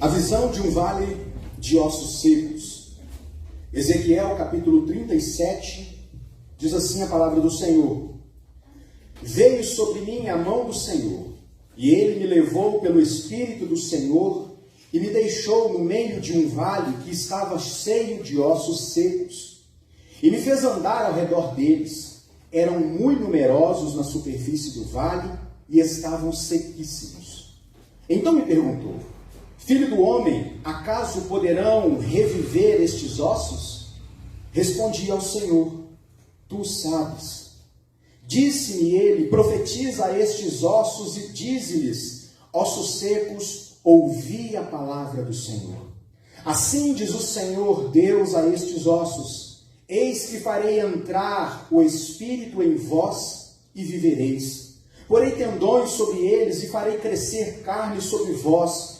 A visão de um vale de ossos secos. Ezequiel capítulo 37, diz assim a palavra do Senhor: Veio sobre mim a mão do Senhor, e ele me levou pelo Espírito do Senhor, e me deixou no meio de um vale que estava cheio de ossos secos, e me fez andar ao redor deles. Eram muito numerosos na superfície do vale, e estavam sequíssimos. Então me perguntou: Filho do homem, acaso poderão reviver estes ossos? Respondi ao Senhor: Tu sabes. Disse-me ele: Profetiza a estes ossos e dize-lhes: Ossos secos, ouvi a palavra do Senhor. Assim diz o Senhor Deus a estes ossos: Eis que farei entrar o Espírito em vós e vivereis. Porei tendões sobre eles e farei crescer carne sobre vós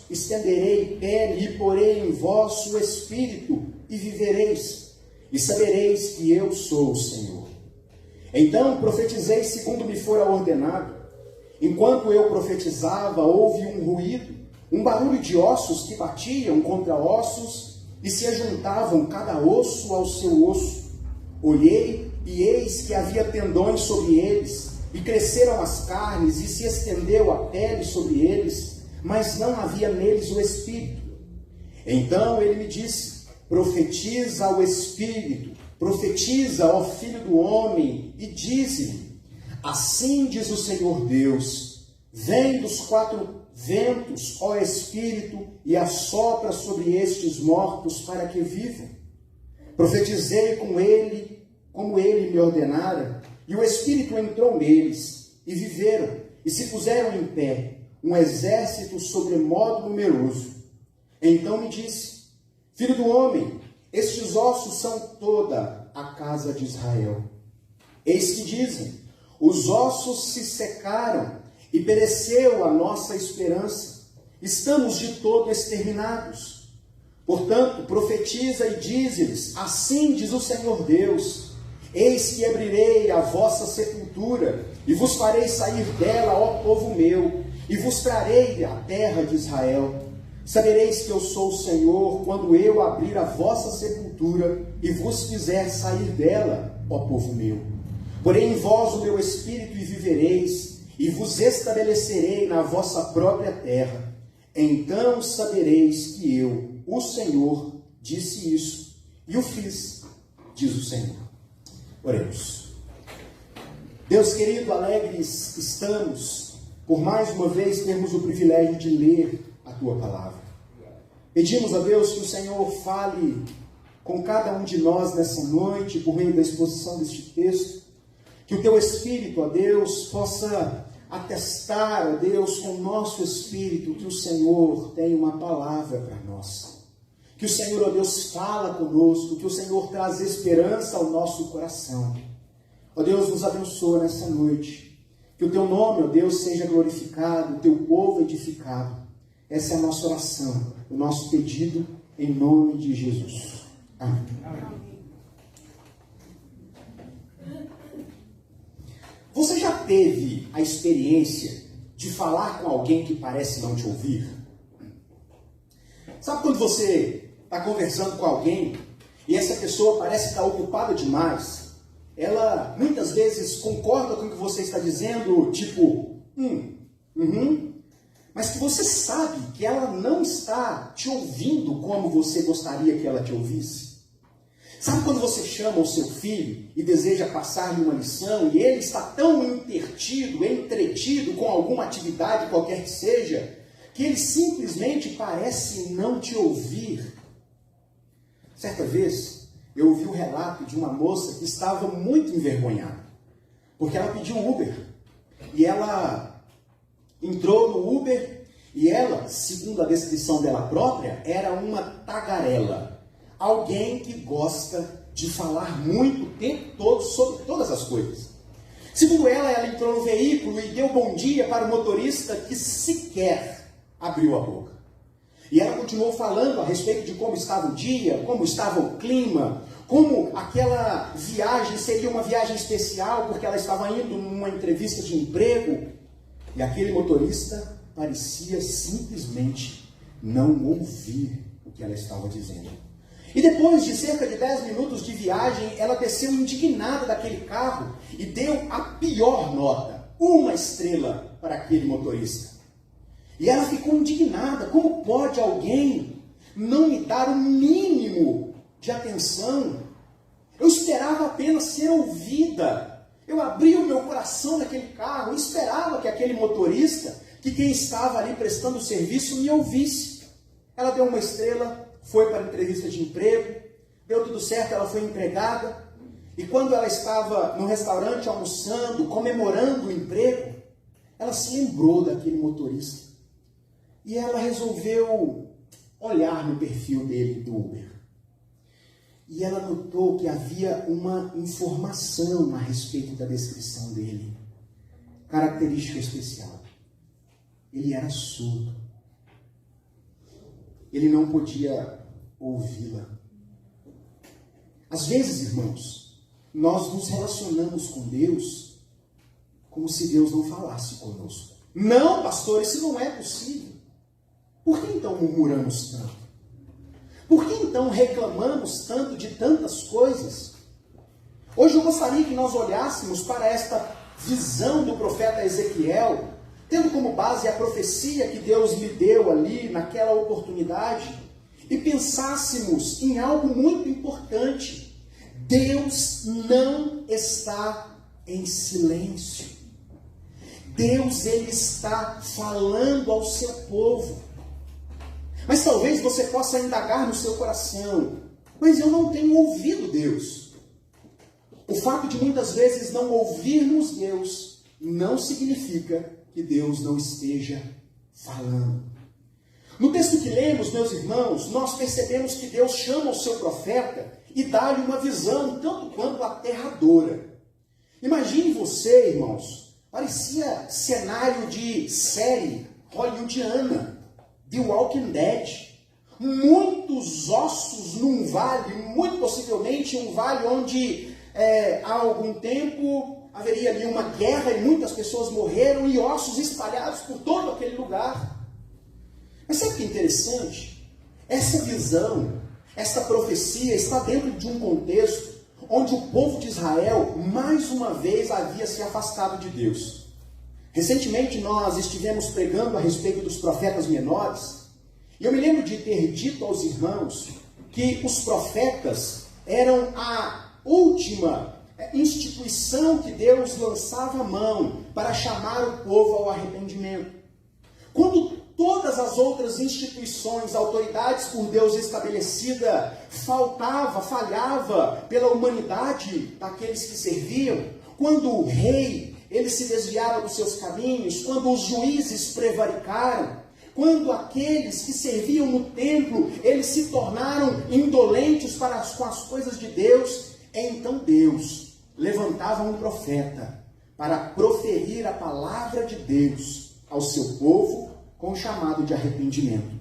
estenderei pele e porei em vós o Espírito e vivereis. E sabereis que eu sou o Senhor. Então profetizei segundo me fora ordenado. Enquanto eu profetizava, houve um ruído, um barulho de ossos que batiam contra ossos e se ajuntavam cada osso ao seu osso. Olhei e eis que havia tendões sobre eles, e cresceram as carnes e se estendeu a pele sobre eles, mas não havia neles o Espírito. Então ele me disse: Profetiza ao Espírito, profetiza ao Filho do homem, e dize-lhe: Assim diz o Senhor Deus: Vem dos quatro ventos, ó Espírito, e assopra sobre estes mortos para que vivam. Profetizei com ele, como ele me ordenara, e o Espírito entrou neles, e viveram, e se puseram em pé, um exército sobremodo numeroso. Então me disse: Filho do homem, estes ossos são toda a casa de Israel. Eis que dizem: os ossos se secaram, e pereceu a nossa esperança. Estamos de todo exterminados. Portanto, profetiza e dize-lhes: Assim diz o Senhor Deus: Eis que abrirei a vossa sepultura, e vos farei sair dela, ó povo meu, e vos trarei a terra de Israel. Sabereis que eu sou o Senhor, quando eu abrir a vossa sepultura, e vos fizer sair dela, ó povo meu. Porei em vós o meu espírito, e vivereis, e vos estabelecerei na vossa própria terra. Então sabereis que eu, o Senhor, disse isso, e o fiz, diz o Senhor. Oremos. Deus querido, alegres estamos por mais uma vez termos o privilégio de ler a Tua palavra. Pedimos a Deus que o Senhor fale com cada um de nós nessa noite, por meio da exposição deste texto, que o Teu Espírito, ó Deus, possa atestar, ó Deus, com o nosso Espírito, que o Senhor tem uma palavra para nós. Que o Senhor, ó Deus, fala conosco, que o Senhor traz esperança ao nosso coração. Ó Deus, nos abençoa nessa noite. Que o Teu nome, ó Deus, seja glorificado, o Teu povo edificado. Essa é a nossa oração, o nosso pedido, em nome de Jesus. Amém. Você já teve a experiência de falar com alguém que parece não te ouvir? Sabe quando você está conversando com alguém e essa pessoa parece estar ocupada demais? Ela muitas vezes concorda com o que você está dizendo, tipo, mas que você sabe que ela não está te ouvindo como você gostaria que ela te ouvisse. Sabe quando você chama o seu filho e deseja passar-lhe uma lição e ele está tão entretido com alguma atividade qualquer que seja, que ele simplesmente parece não te ouvir? Certa vez, eu ouvi o relato de uma moça que estava muito envergonhada, porque ela pediu um Uber, e ela entrou no Uber, e ela, segundo a descrição dela própria, era uma tagarela, alguém que gosta de falar muito o tempo todo sobre todas as coisas. Segundo ela entrou no veículo e deu bom dia para o motorista que sequer abriu a boca. E ela continuou falando a respeito de como estava o dia, como estava o clima, como aquela viagem seria uma viagem especial, porque ela estava indo numa entrevista de emprego, e aquele motorista parecia simplesmente não ouvir o que ela estava dizendo. E depois de cerca de 10 minutos de viagem, ela desceu indignada daquele carro e deu a pior nota, 1 estrela, para aquele motorista. E ela ficou indignada. Como pode alguém não me dar o mínimo de atenção? Eu esperava apenas ser ouvida. Eu abri o meu coração naquele carro e esperava que aquele motorista, que quem estava ali prestando serviço, me ouvisse. Ela deu 1 estrela, foi para a entrevista de emprego, deu tudo certo, ela foi empregada. E quando ela estava no restaurante almoçando, comemorando o emprego, ela se lembrou daquele motorista. E ela resolveu olhar no perfil dele do Uber. E ela notou que havia uma informação a respeito da descrição dele. Característica especial. Ele era surdo. Ele não podia ouvi-la. Às vezes, irmãos, nós nos relacionamos com Deus como se Deus não falasse conosco. Não, pastor, isso não é possível. Por que então murmuramos tanto? Por que então reclamamos tanto de tantas coisas? Hoje eu gostaria que nós olhássemos para esta visão do profeta Ezequiel, tendo como base a profecia que Deus lhe deu ali naquela oportunidade, e pensássemos em algo muito importante. Deus não está em silêncio. Deus, ele está falando ao seu povo. Mas talvez você possa indagar no seu coração: mas eu não tenho ouvido Deus. O fato de muitas vezes não ouvirmos Deus não significa que Deus não esteja falando. No texto que lemos, meus irmãos, nós percebemos que Deus chama o seu profeta e dá-lhe uma visão tanto quanto aterradora. Imagine você, irmãos, parecia cenário de série hollywoodiana, The Walking Dead. Muitos ossos num vale, muito possivelmente um vale onde há algum tempo haveria ali uma guerra e muitas pessoas morreram, e ossos espalhados por todo aquele lugar. Mas sabe o que é interessante? Essa visão, essa profecia está dentro de um contexto onde o povo de Israel mais uma vez havia se afastado de Deus. Recentemente nós estivemos pregando a respeito dos profetas menores, e eu me lembro de ter dito aos irmãos que os profetas eram a última instituição que Deus lançava a mão para chamar o povo ao arrependimento. Quando todas as outras instituições, autoridades por Deus estabelecida, falhava pela humanidade daqueles que serviam, quando o rei ele se desviava dos seus caminhos, quando os juízes prevaricaram, quando aqueles que serviam no templo, eles se tornaram indolentes com as coisas de Deus, então Deus levantava um profeta para proferir a palavra de Deus ao seu povo com o chamado de arrependimento.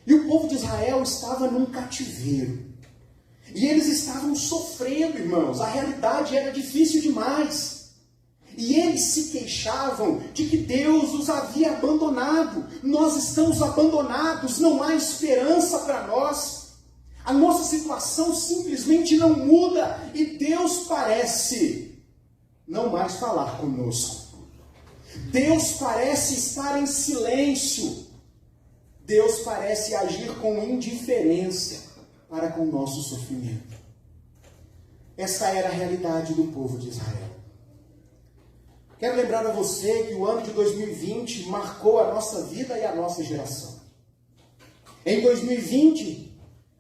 E o povo de Israel estava num cativeiro. E eles estavam sofrendo, irmãos. A realidade era difícil demais. E eles se queixavam de que Deus os havia abandonado. Nós estamos abandonados, não há esperança para nós. A nossa situação simplesmente não muda e Deus parece não mais falar conosco. Deus parece estar em silêncio. Deus parece agir com indiferença para com o nosso sofrimento. Essa era a realidade do povo de Israel. Quero lembrar a você que o ano de 2020 marcou a nossa vida e a nossa geração. Em 2020,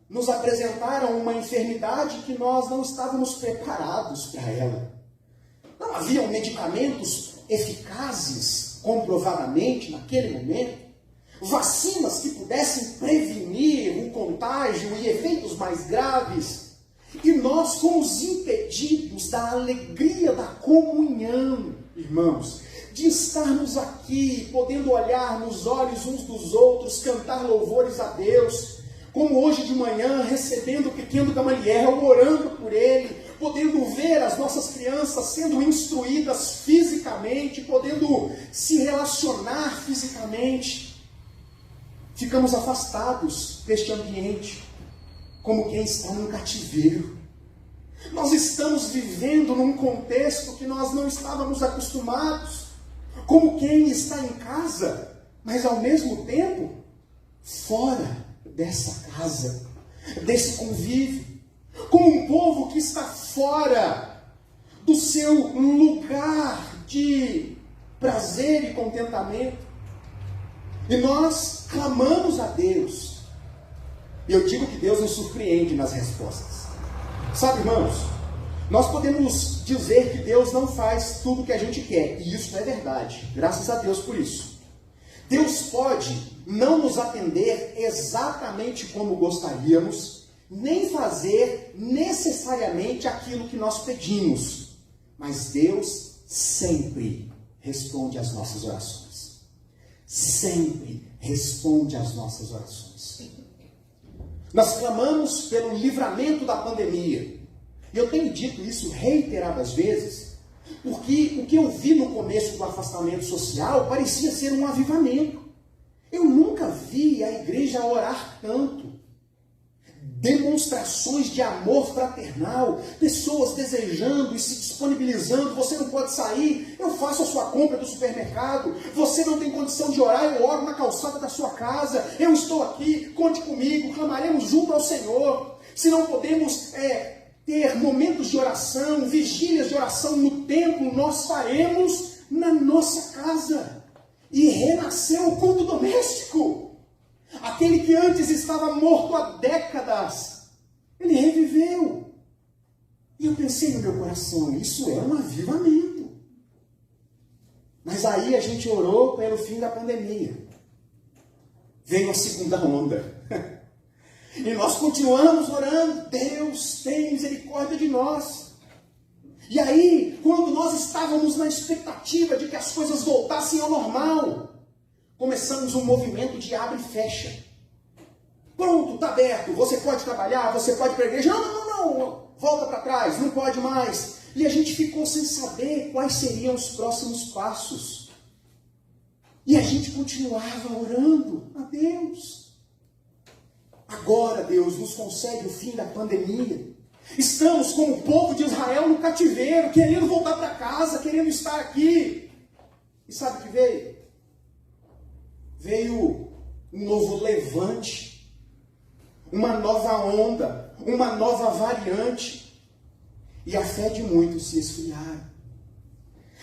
nos apresentaram uma enfermidade que nós não estávamos preparados para ela. Não haviam medicamentos eficazes, comprovadamente, naquele momento. Vacinas que pudessem prevenir o contágio e efeitos mais graves. E nós fomos impedidos da alegria da comunhão, irmãos, de estarmos aqui, podendo olhar nos olhos uns dos outros, cantar louvores a Deus, como hoje de manhã, recebendo o pequeno Gamaliel, orando por ele, podendo ver as nossas crianças sendo instruídas fisicamente, podendo se relacionar fisicamente. ficamos afastados deste ambiente, como quem está num cativeiro. Nós estamos vivendo num contexto que nós não estávamos acostumados, como quem está em casa, mas ao mesmo tempo fora dessa casa, desse convívio, como um povo que está fora do seu lugar de prazer e contentamento. E nós clamamos a Deus. E eu digo que Deus nos surpreende nas respostas. Sabe, irmãos, nós podemos dizer que Deus não faz tudo o que a gente quer. E isso é verdade. Graças a Deus por isso. Deus pode não nos atender exatamente como gostaríamos, nem fazer necessariamente aquilo que nós pedimos. Mas Deus sempre responde às nossas orações. Sempre responde às nossas orações. Nós clamamos pelo livramento da pandemia. E eu tenho dito isso reiteradas vezes, porque o que eu vi no começo do afastamento social parecia ser um avivamento. Eu nunca vi a igreja orar tanto. Demonstrações de amor fraternal, pessoas desejando e se disponibilizando. Você não pode sair, eu faço a sua compra do supermercado. Você não tem condição de orar, eu oro na calçada da sua casa. Eu estou aqui, conte comigo, clamaremos junto ao Senhor. Se não podemos ter momentos de oração, vigílias de oração no templo, nós faremos na nossa casa. E renasceu o culto doméstico. Aquele que antes estava morto há décadas, ele reviveu. E eu pensei no meu coração, isso é um avivamento. Mas aí a gente orou pelo fim da pandemia. Veio a segunda onda. E nós continuamos orando, Deus tem misericórdia de nós. E aí, quando nós estávamos na expectativa de que as coisas voltassem ao normal, começamos um movimento de abre e fecha. Pronto, está aberto, você pode trabalhar, você pode ir para a igreja. Não, volta para trás, não pode mais. E a gente ficou sem saber quais seriam os próximos passos. E a gente continuava orando a Deus. Agora, Deus, nos concede o fim da pandemia. Estamos como o povo de Israel no cativeiro, querendo voltar para casa, querendo estar aqui. E sabe o que veio? Veio um novo levante, uma nova onda, uma nova variante. E a fé de muitos se esfriaram.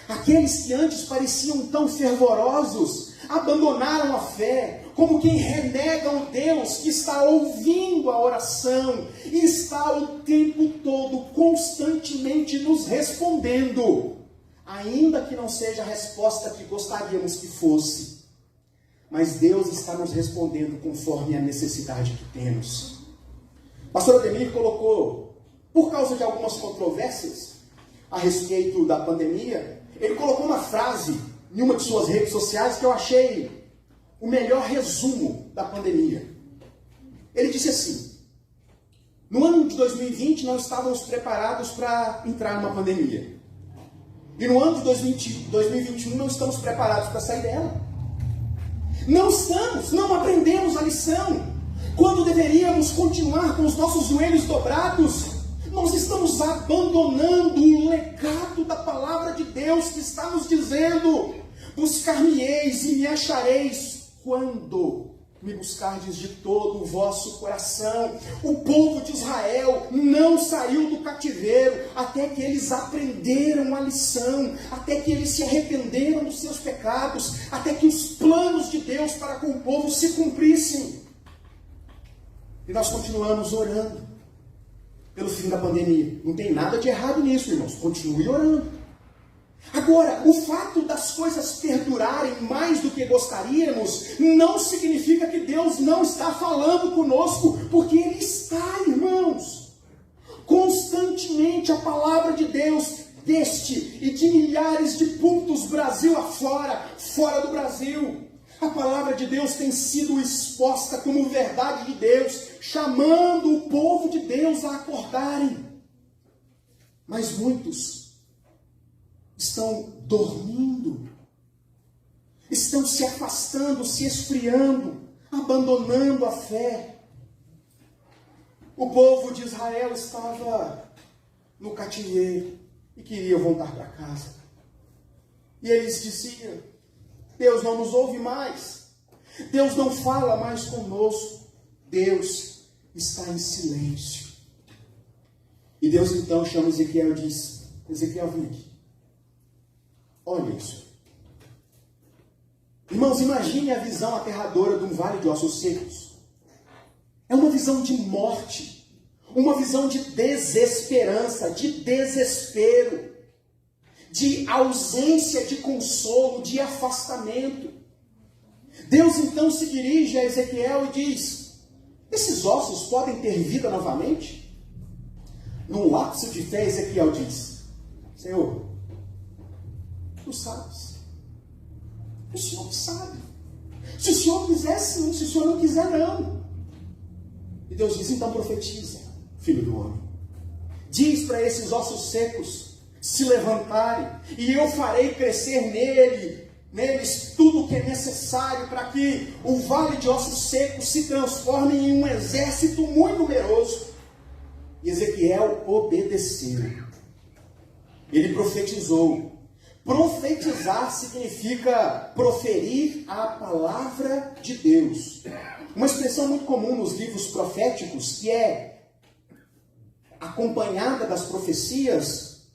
Aqueles que antes pareciam tão fervorosos, abandonaram a fé, como quem renega o Deus que está ouvindo a oração e está o tempo todo, constantemente nos respondendo, ainda que não seja a resposta que gostaríamos que fosse. Mas Deus está nos respondendo conforme a necessidade que temos. O pastor Ademir colocou, por causa de algumas controvérsias a respeito da pandemia, ele colocou uma frase em uma de suas redes sociais que eu achei o melhor resumo da pandemia. Ele disse assim: no ano de 2020 não estávamos preparados para entrar numa pandemia. E no ano de 2021 não estamos preparados para sair dela. Não aprendemos a lição. Quando deveríamos continuar com os nossos joelhos dobrados, nós estamos abandonando o legado da palavra de Deus que está nos dizendo: buscar-me-eis e me achareis quando me buscardes de todo o vosso coração. O povo de Israel não saiu do cativeiro até que eles aprenderam a lição, até que eles se arrependeram dos seus pecados, até que os planos de Deus para com o povo se cumprissem. E nós continuamos orando pelo fim da pandemia. Não tem nada de errado nisso, irmãos. Continue orando. Agora, o fato das coisas perdurarem mais do que gostaríamos não significa que Deus não está falando conosco, porque Ele está, irmãos. Constantemente a palavra de Deus, deste e de milhares de pontos Brasil afora, fora do Brasil, a palavra de Deus tem sido exposta como verdade de Deus, chamando o povo de Deus a acordarem. Mas muitos estão dormindo, estão se afastando, se esfriando, abandonando a fé. O povo de Israel estava no cativeiro e queria voltar para casa. E eles diziam: Deus não nos ouve mais. Deus não fala mais conosco. Deus está em silêncio. E Deus então chama Ezequiel e diz: Ezequiel, vem aqui. Olha isso. Irmãos, imagine a visão aterradora de um vale de ossos secos. É uma visão de morte, uma visão de desesperança, de desespero, de ausência de consolo, de afastamento. Deus então se dirige a Ezequiel e diz: esses ossos podem ter vida novamente? Num lapso de fé, Ezequiel diz: Senhor, tu sabes. O Senhor sabe. Se o Senhor quiser, sim. Se o Senhor não quiser, não. E Deus diz: então profetiza, filho do homem. Diz para esses ossos secos se levantarem, e eu farei crescer neles tudo o que é necessário para que o vale de ossos secos se transforme em um exército muito numeroso. E Ezequiel obedeceu. Ele profetizou. Profetizar significa proferir a palavra de Deus. Uma expressão muito comum nos livros proféticos, que é acompanhada das profecias.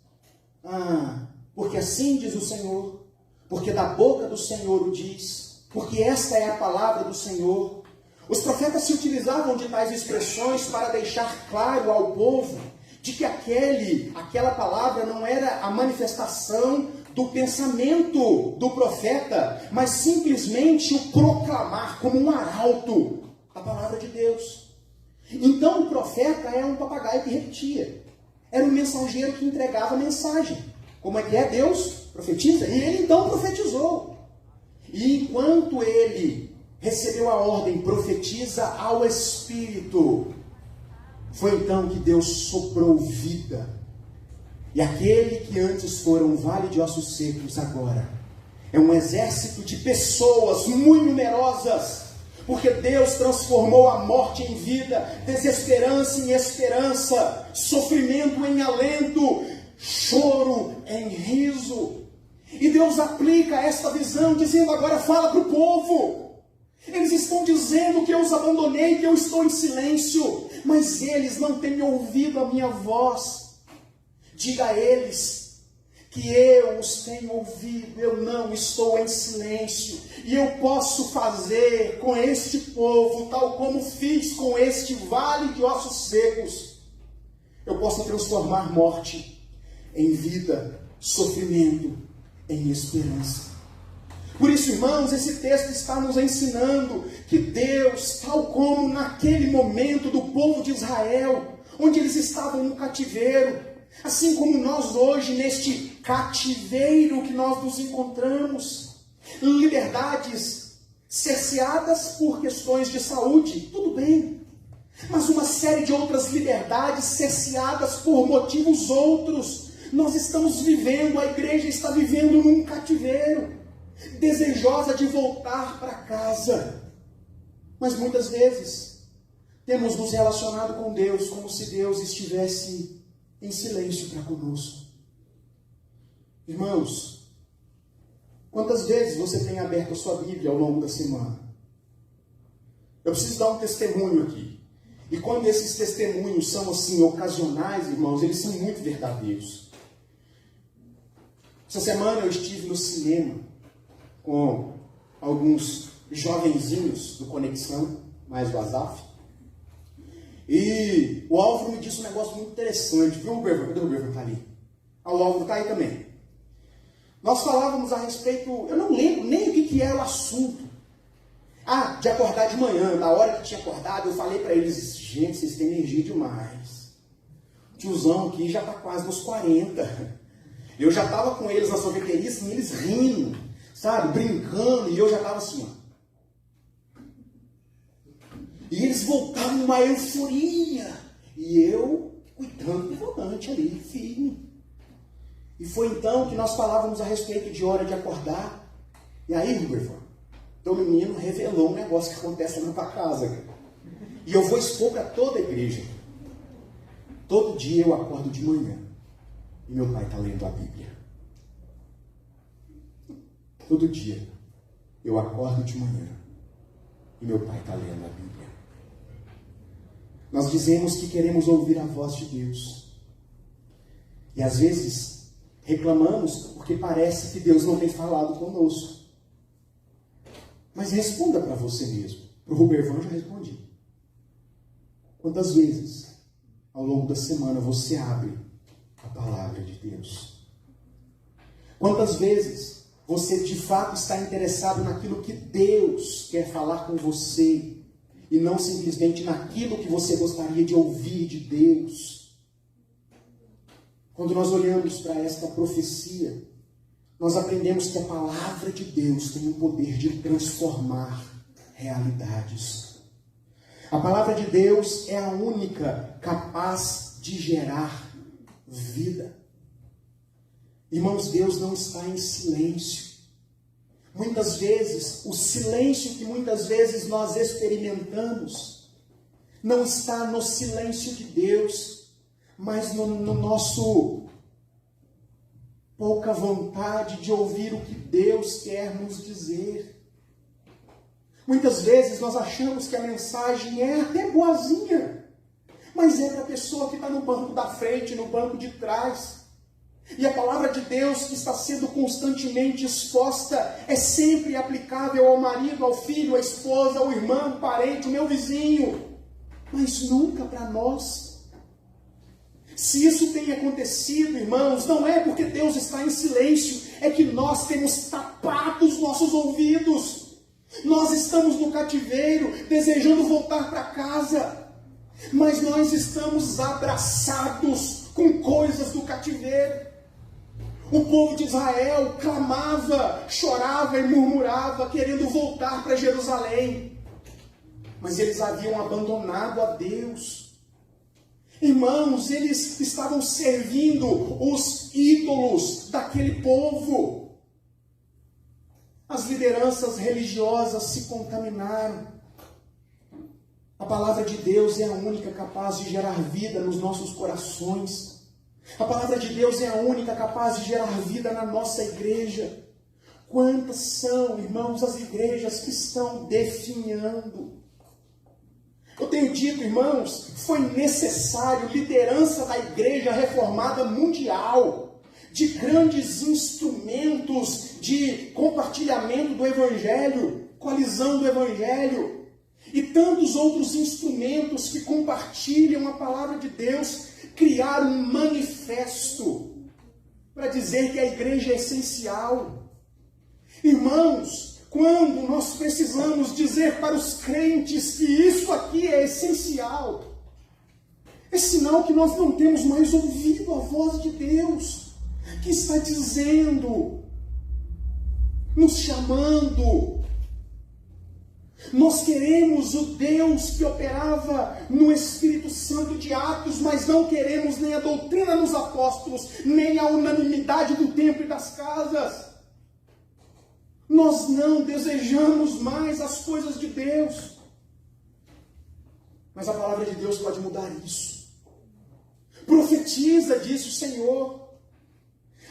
Porque assim diz o Senhor, porque da boca do Senhor o diz, porque esta é a palavra do Senhor. Os profetas se utilizavam de tais expressões para deixar claro ao povo de que aquela palavra não era a manifestação do pensamento do profeta, mas simplesmente o proclamar como um arauto a palavra de Deus. Então o profeta é um papagaio que repetia. Era um mensageiro que entregava a mensagem. Como é que é? Deus profetiza. E ele então profetizou. E enquanto ele recebeu a ordem, profetiza ao Espírito, foi então que Deus soprou vida. E aquele que antes fora um vale de ossos secos, agora é um exército de pessoas muito numerosas, porque Deus transformou a morte em vida, desesperança em esperança, sofrimento em alento, choro em riso. E Deus aplica esta visão, dizendo: agora fala para o povo. Eles estão dizendo que eu os abandonei, que eu estou em silêncio, mas eles não têm ouvido a minha voz. Diga a eles que eu os tenho ouvido, eu não estou em silêncio, e eu posso fazer com este povo, tal como fiz com este vale de ossos secos. Eu posso transformar morte em vida, sofrimento em esperança. Por isso, irmãos, esse texto está nos ensinando que Deus, tal como naquele momento do povo de Israel, onde eles estavam no cativeiro, assim como nós hoje, neste cativeiro que nós nos encontramos, liberdades cerceadas por questões de saúde, tudo bem, mas uma série de outras liberdades cerceadas por motivos outros. Nós estamos vivendo, a igreja está vivendo num cativeiro, desejosa de voltar para casa, mas muitas vezes temos nos relacionado com Deus como se Deus estivesse em silêncio para conosco. Irmãos, quantas vezes você tem aberto a sua Bíblia ao longo da semana? Eu preciso dar um testemunho aqui. E quando esses testemunhos são assim ocasionais, irmãos, eles são muito verdadeiros. Essa semana eu estive no cinema com alguns jovenzinhos do Conexão, mais do Azaf. E o Álvaro me disse um negócio muito interessante. Viu o Bervan? Cadê o Bervan? Está ali. O Álvaro está aí também. Nós falávamos a respeito, eu não lembro nem o que era o assunto. De acordar de manhã. Na hora que tinha acordado, eu falei para eles: gente, vocês têm energia demais. O tiozão aqui já está quase nos 40. Eu já estava com eles na sorveteria, assim, eles rindo, sabe, brincando, e eu já estava assim, ó. E eles voltaram numa euforia. E eu cuidando do volante ali, firme. E foi então que nós falávamos a respeito de hora de acordar. E aí, Rubervan, Então o menino revelou um negócio que acontece na tua casa, cara. E eu vou expor para toda a igreja. Todo dia eu acordo de manhã e meu pai está lendo a Bíblia. Todo dia eu acordo de manhã e meu pai está lendo a Bíblia. Nós dizemos que queremos ouvir a voz de Deus. E às vezes reclamamos porque parece que Deus não tem falado conosco. Mas responda para você mesmo. Para o Rubervão eu já respondi. Quantas vezes ao longo da semana você abre a palavra de Deus? Quantas vezes você de fato está interessado naquilo que Deus quer falar com você e não simplesmente naquilo que você gostaria de ouvir de Deus? Quando nós olhamos para esta profecia, nós aprendemos que a palavra de Deus tem o poder de transformar realidades. A palavra de Deus é a única capaz de gerar vida. Irmãos, Deus não está em silêncio. Muitas vezes, o silêncio que muitas vezes nós experimentamos não está no silêncio de Deus, mas no nosso pouca vontade de ouvir o que Deus quer nos dizer. Muitas vezes nós achamos que a mensagem é até boazinha, mas é para a pessoa que está no banco da frente, no banco de trás. E a palavra de Deus que está sendo constantemente exposta é sempre aplicável ao marido, ao filho, à esposa, ao irmão, ao parente, ao meu vizinho, mas nunca para nós. Se isso tem acontecido, irmãos, não é porque Deus está em silêncio, é que nós temos tapado os nossos ouvidos. Nós estamos no cativeiro, desejando voltar para casa, mas nós estamos abraçados com coisas do cativeiro. O povo de Israel clamava, chorava e murmurava, querendo voltar para Jerusalém, mas eles haviam abandonado a Deus. Irmãos, eles estavam servindo os ídolos daquele povo. As lideranças religiosas se contaminaram. A palavra de Deus é a única capaz de gerar vida nos nossos corações. A palavra de Deus é a única capaz de gerar vida na nossa igreja. Quantas são, irmãos, as igrejas que estão definhando? Eu tenho dito, irmãos, foi necessário liderança da igreja reformada mundial, de grandes instrumentos de compartilhamento do Evangelho, coalizão do Evangelho, e tantos outros instrumentos que compartilham a palavra de Deus, criar um manifesto para dizer que a igreja é essencial. Irmãos, quando nós precisamos dizer para os crentes que isso aqui é essencial, é sinal que nós não temos mais ouvido a voz de Deus, que está dizendo, nos chamando. Nós queremos o Deus que operava no Espírito Santo de Atos, mas não queremos nem a doutrina dos apóstolos, nem a unanimidade do templo e das casas. Nós não desejamos mais as coisas de Deus. Mas a palavra de Deus pode mudar isso. Profetiza, disse o Senhor.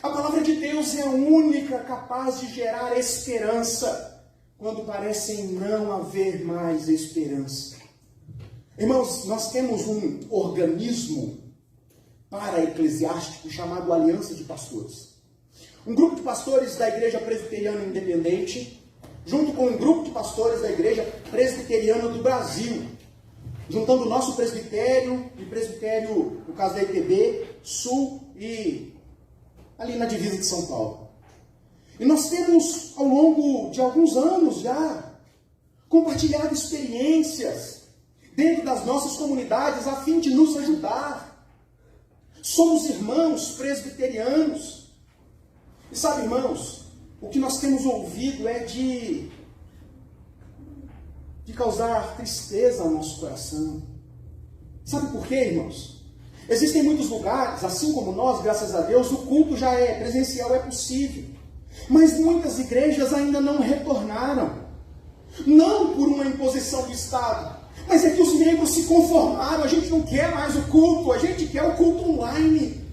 A palavra de Deus é a única capaz de gerar esperança quando parecem não haver mais esperança. Irmãos, nós temos um organismo para-eclesiástico chamado Aliança de Pastores. Um grupo de pastores da Igreja Presbiteriana Independente, junto com um grupo de pastores da Igreja Presbiteriana do Brasil, juntando o nosso presbitério e presbitério, no caso da IPB, Sul e ali na divisa de São Paulo. E nós temos, ao longo de alguns anos já, compartilhado experiências dentro das nossas comunidades a fim de nos ajudar. Somos irmãos presbiterianos. E sabe, irmãos, o que nós temos ouvido é de causar tristeza ao nosso coração. Sabe por quê, irmãos? Existem muitos lugares, assim como nós, graças a Deus, o culto já é presencial, é possível. Mas muitas igrejas ainda não retornaram. Não por uma imposição do Estado, mas é que os membros se conformaram. A gente não quer mais o culto, a gente quer o culto online.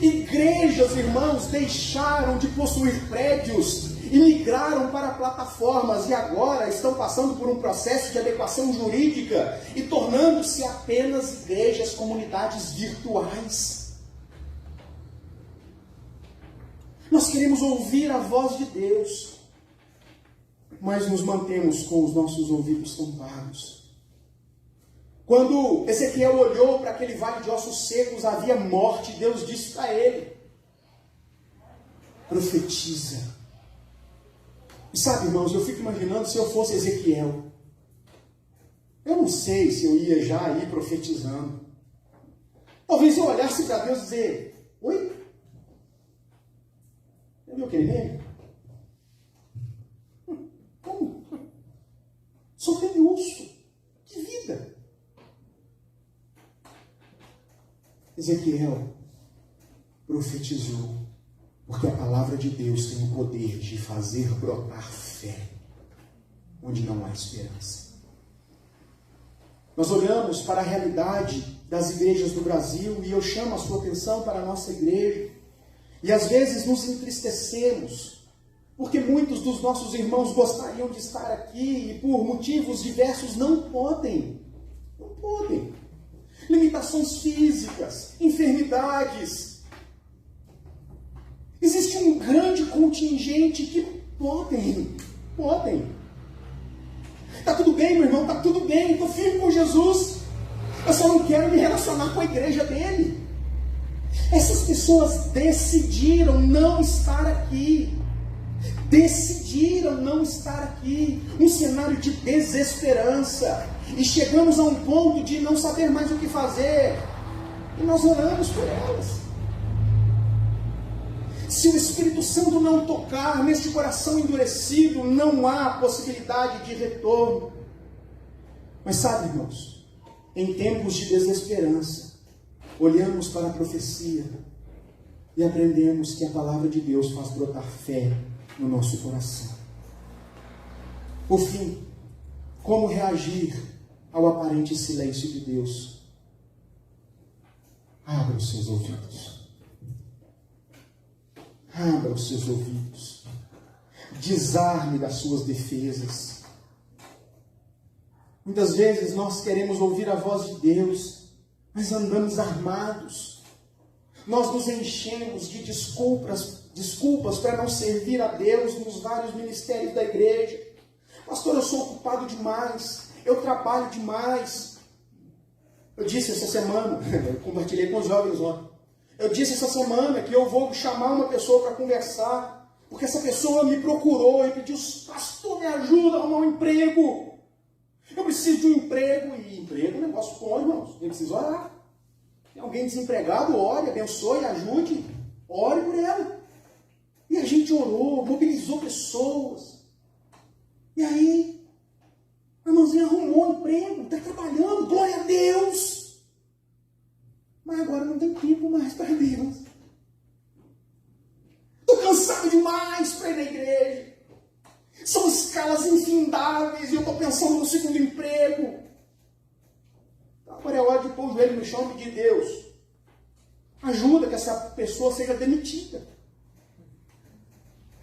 Igrejas, irmãos, deixaram de possuir prédios e migraram para plataformas e agora estão passando por um processo de adequação jurídica e tornando-se apenas igrejas, comunidades virtuais. Nós queremos ouvir a voz de Deus, mas nos mantemos com os nossos ouvidos tampados. Quando Ezequiel olhou para aquele vale de ossos secos, havia morte. Deus disse para ele: profetiza. E sabe, irmãos, eu fico imaginando se eu fosse Ezequiel. Eu não sei se eu ia já ir profetizando. Talvez eu olhasse para Deus e dizer: oi? Eu vi o que ele? Como? Sou renúncio. Que vida! Ezequiel profetizou, porque a palavra de Deus tem o poder de fazer brotar fé onde não há esperança. Nós olhamos para a realidade das igrejas do Brasil e eu chamo a sua atenção para a nossa igreja. E às vezes nos entristecemos, porque muitos dos nossos irmãos gostariam de estar aqui e por motivos diversos não podem. Não podem. Limitações físicas, enfermidades. Existe um grande contingente que podem. Está tudo bem, meu irmão, está tudo bem, estou firme com Jesus. Eu só não quero me relacionar com a igreja dele. Essas pessoas decidiram não estar aqui. Decidiram não estar aqui. Um cenário de desesperança. E chegamos a um ponto de não saber mais o que fazer. E nós oramos por elas. Se o Espírito Santo não tocar neste coração endurecido, não há possibilidade de retorno. Mas sabe, irmãos, em tempos de desesperança, olhamos para a profecia e aprendemos que a palavra de Deus faz brotar fé no nosso coração. Por fim, como reagir ao aparente silêncio de Deus? Abra os seus ouvidos. Abra os seus ouvidos. Desarme das suas defesas. Muitas vezes nós queremos ouvir a voz de Deus, mas andamos armados. Nós nos enchemos de desculpas para não servir a Deus nos vários ministérios da igreja. Pastor, eu sou ocupado demais. Eu trabalho demais. Eu disse essa semana, eu compartilhei com os jovens ontem. Eu disse essa semana que eu vou chamar uma pessoa para conversar, porque essa pessoa me procurou e pediu: pastor, me ajuda a arrumar um emprego. Eu preciso de um emprego, e emprego é um negócio bom, irmãos. Eu preciso orar. Tem alguém desempregado, ore, abençoe, ajude. Ore por ela. E a gente orou, mobilizou pessoas. E aí, a irmãzinha arrumou um emprego, está trabalhando, glória a Deus. Mas agora não tem tempo mais para Deus. Estou cansado demais para ir na igreja. São escalas infindáveis e eu estou pensando no segundo emprego. Agora é hora de pôr o joelho no chão e pedir: Deus, ajuda que essa pessoa seja demitida.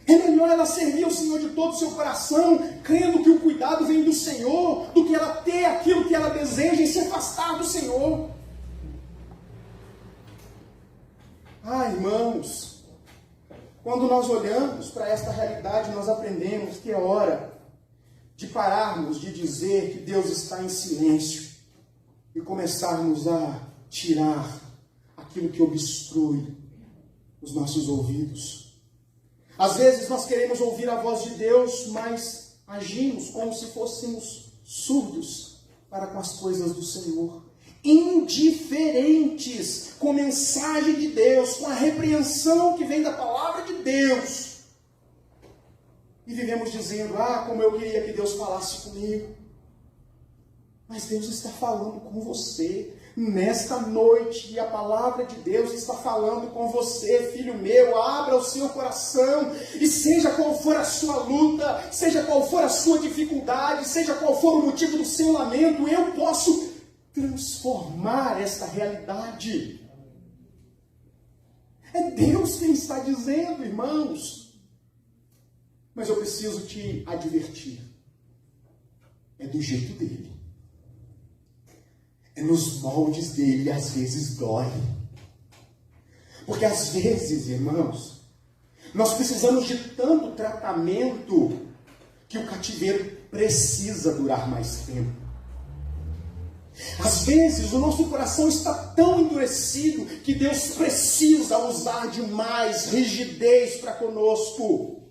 É melhor ela servir ao Senhor de todo o seu coração, crendo que o cuidado vem do Senhor, do que ela ter aquilo que ela deseja e se afastar do Senhor. Ah, irmãos, quando nós olhamos para esta realidade, nós aprendemos que é hora de pararmos de dizer que Deus está em silêncio e começarmos a tirar aquilo que obstrui os nossos ouvidos. Às vezes nós queremos ouvir a voz de Deus, mas agimos como se fôssemos surdos para com as coisas do Senhor. Indiferentes com a mensagem de Deus, com a repreensão que vem da palavra de Deus. E vivemos dizendo: ah, como eu queria que Deus falasse comigo. Mas Deus está falando com você nesta noite, e a palavra de Deus está falando com você, filho meu. Abra o seu coração, e seja qual for a sua luta, seja qual for a sua dificuldade, seja qual for o motivo do seu lamento, eu posso transformar esta realidade. É Deus quem está dizendo, irmãos. Mas eu preciso te advertir. É do jeito dele. É nos moldes dele, e às vezes dói. Porque às vezes, irmãos, nós precisamos de tanto tratamento que o cativeiro precisa durar mais tempo. Às vezes o nosso coração está tão endurecido que Deus precisa usar de mais rigidez para conosco.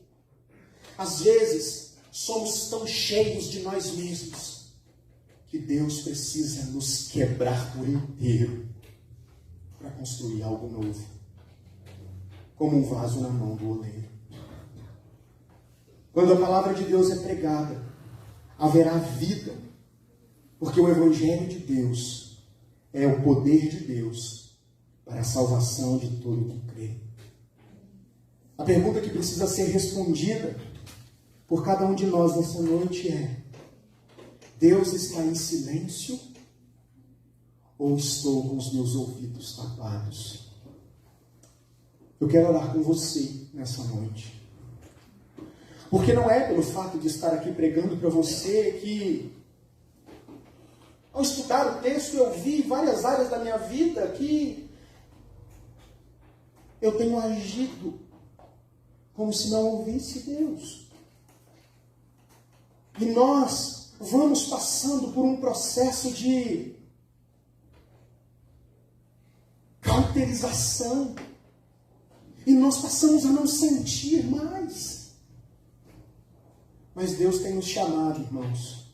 Às vezes somos tão cheios de nós mesmos que Deus precisa nos quebrar por inteiro para construir algo novo, como um vaso na mão do oleiro. Quando a palavra de Deus é pregada, haverá vida, porque o Evangelho de Deus é o poder de Deus para a salvação de todo que crê. A pergunta que precisa ser respondida por cada um de nós nessa noite é: Deus está em silêncio ou estou com os meus ouvidos tapados? Eu quero orar com você nessa noite. Porque não é pelo fato de estar aqui pregando para você que, ao estudar o texto, eu vi várias áreas da minha vida que eu tenho agido como se não ouvisse Deus. E nós vamos passando por um processo de cauterização. E nós passamos a não sentir mais. Mas Deus tem nos chamado, irmãos,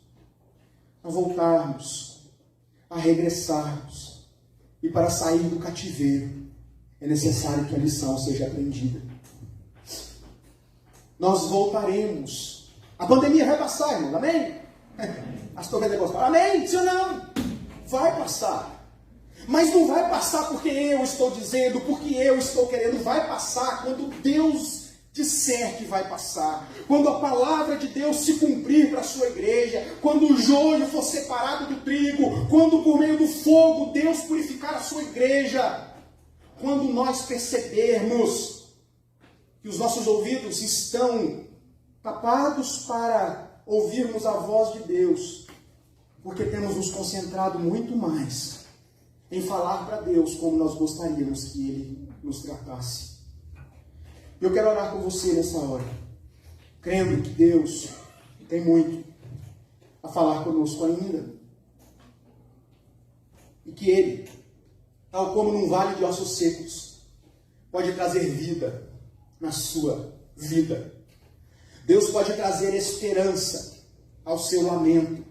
a voltarmos, a regressarmos. E para sair do cativeiro, é necessário que a lição seja aprendida. Nós voltaremos. A pandemia vai passar, irmão, amém? Pastor Pentecostal, amém? Sim ou não? Vai passar. Mas não vai passar porque eu estou dizendo, porque eu estou querendo. Vai passar quando Deus disser que vai passar. Quando a palavra de Deus se cumprir para a sua igreja. Quando o joio for separado do trigo. Quando por meio do fogo Deus purificar a sua igreja. Quando nós percebermos que os nossos ouvidos estão tapados para ouvirmos a voz de Deus. Porque temos nos concentrado muito mais em falar para Deus como nós gostaríamos que Ele nos tratasse. Eu quero orar com você nessa hora, crendo que Deus tem muito a falar conosco ainda. E que Ele, tal como num vale de ossos secos, pode trazer vida na sua vida. Deus pode trazer esperança ao seu lamento.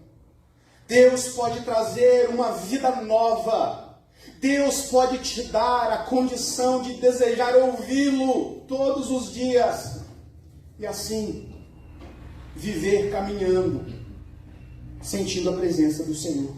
Deus pode trazer uma vida nova. Deus pode te dar a condição de desejar ouvi-lo todos os dias. E assim, viver caminhando, sentindo a presença do Senhor.